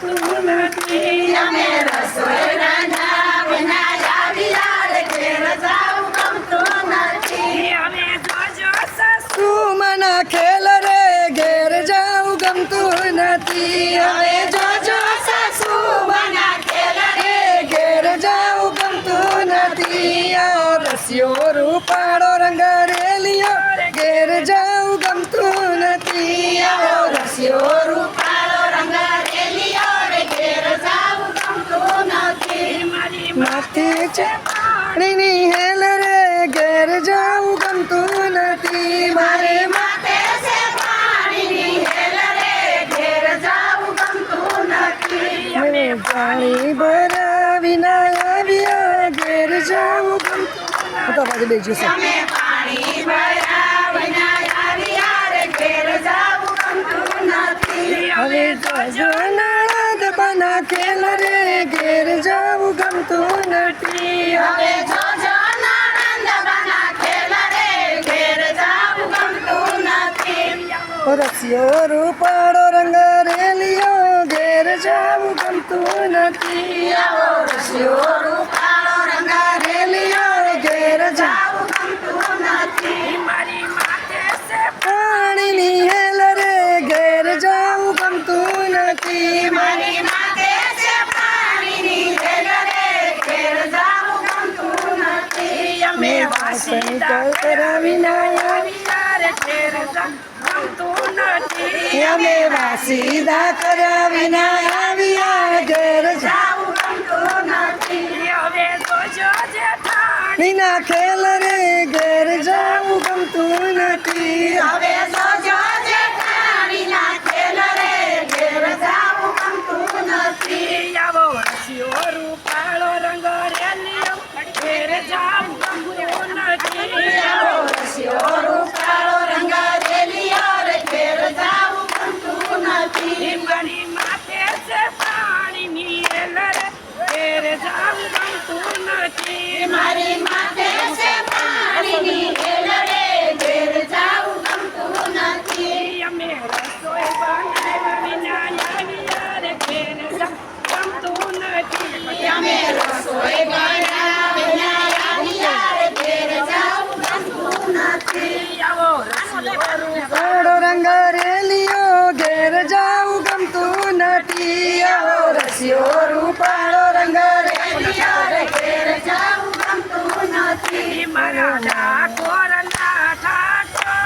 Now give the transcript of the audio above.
ગમતું નથી. અમે રસોઈ રાંધા વિના આવ્યા રે ઘેર જાવું ગમતું નથી. હવે જોજો સાસુ મના ખેલ રે ઘેર જાવું ગમતું નથી. હવે જોજો સાસુ મના ખેલ રે ઘેર જાવું ગમતું નથી. આ રસિયો રૂપાળો રંગારેલિયો ઘેર જાવું ગમતું નથી. આવો રસિયો રૂપાળો રંગારેલિયો રે ઘેર જાવું ગમતું નથી. માથે છે પાણીની હેલ રે ઘેર જાવું ગમતું નથી. મારે માથે છે પાણીની હેલ રે ઘેર જાવું ગમતું નથી. મને પાણી ભરાવી ના આવ્યા ઘેર જાવું ગમતું તો બાજુ લઈ જશે. અમે પાણી ભર્યા વિના આવ્યા રે ઘેર જાવું ગમતું નથી. હવે જોજો નણંદ બના ખેલ રે ઘેર જાવું ગમતું નથી. હવે જોજો નણંદ બના ખેલ રે ઘેર જાવું ગમતું નથી. રસિયો રૂપાળો રંગારેલિયો ઘેર જાવું ગમતું નથી. આવો રસિયો રૂપાળો રંગારેલિયો ઘેર જાવું ગમતું નથી. મારી માથે છે પાણીની હેલ રે ઘેર જાવું ગમતું નથી. મારી માથે છે પાણીની હેલ રે ઘેર જાવું ગમતું નથી. અમે વાસણ કરાવી ના આવ્યા રે ઘેર ગમતું નથી. અમે વાસીદા કરાવી ના આવ્યા ઘેર જાવું ગમતું નથી. હવે જોજો જેઠાણીના ખેલ રે ઘેર જાવું ગમતું નથી. હવે જોજો જેઠાણીના ખેલ રે ઘેર જાવું ગમતું નથી. આવો રસિયો રૂપાળો રંગારેલિયો ઘેર જાવું ગમતું નથી. આવો રસિયો રૂપાળો રંગારેલિયો રે ઘેર જાવું ગમતું નથી. મારી માથે છે પાણીની હેલ રે ઘેર જાવું ગમતું નથી. મારી માથે છે પાણીની હેલ રે ઘેર જાવું ગમતું નથી. અમે રસોઈ બનાવી ના આવ્યા રે ઘેર જાવું ગમતું નથી. અમે રસોઈ બનાવીને આવ્યા રે ઘેર જાવું ગમતું નથી. આવો રસિયો રંગારેલિયો ઘેર જાવું ગમતું નથી. આવો રસિયો રૂપાળો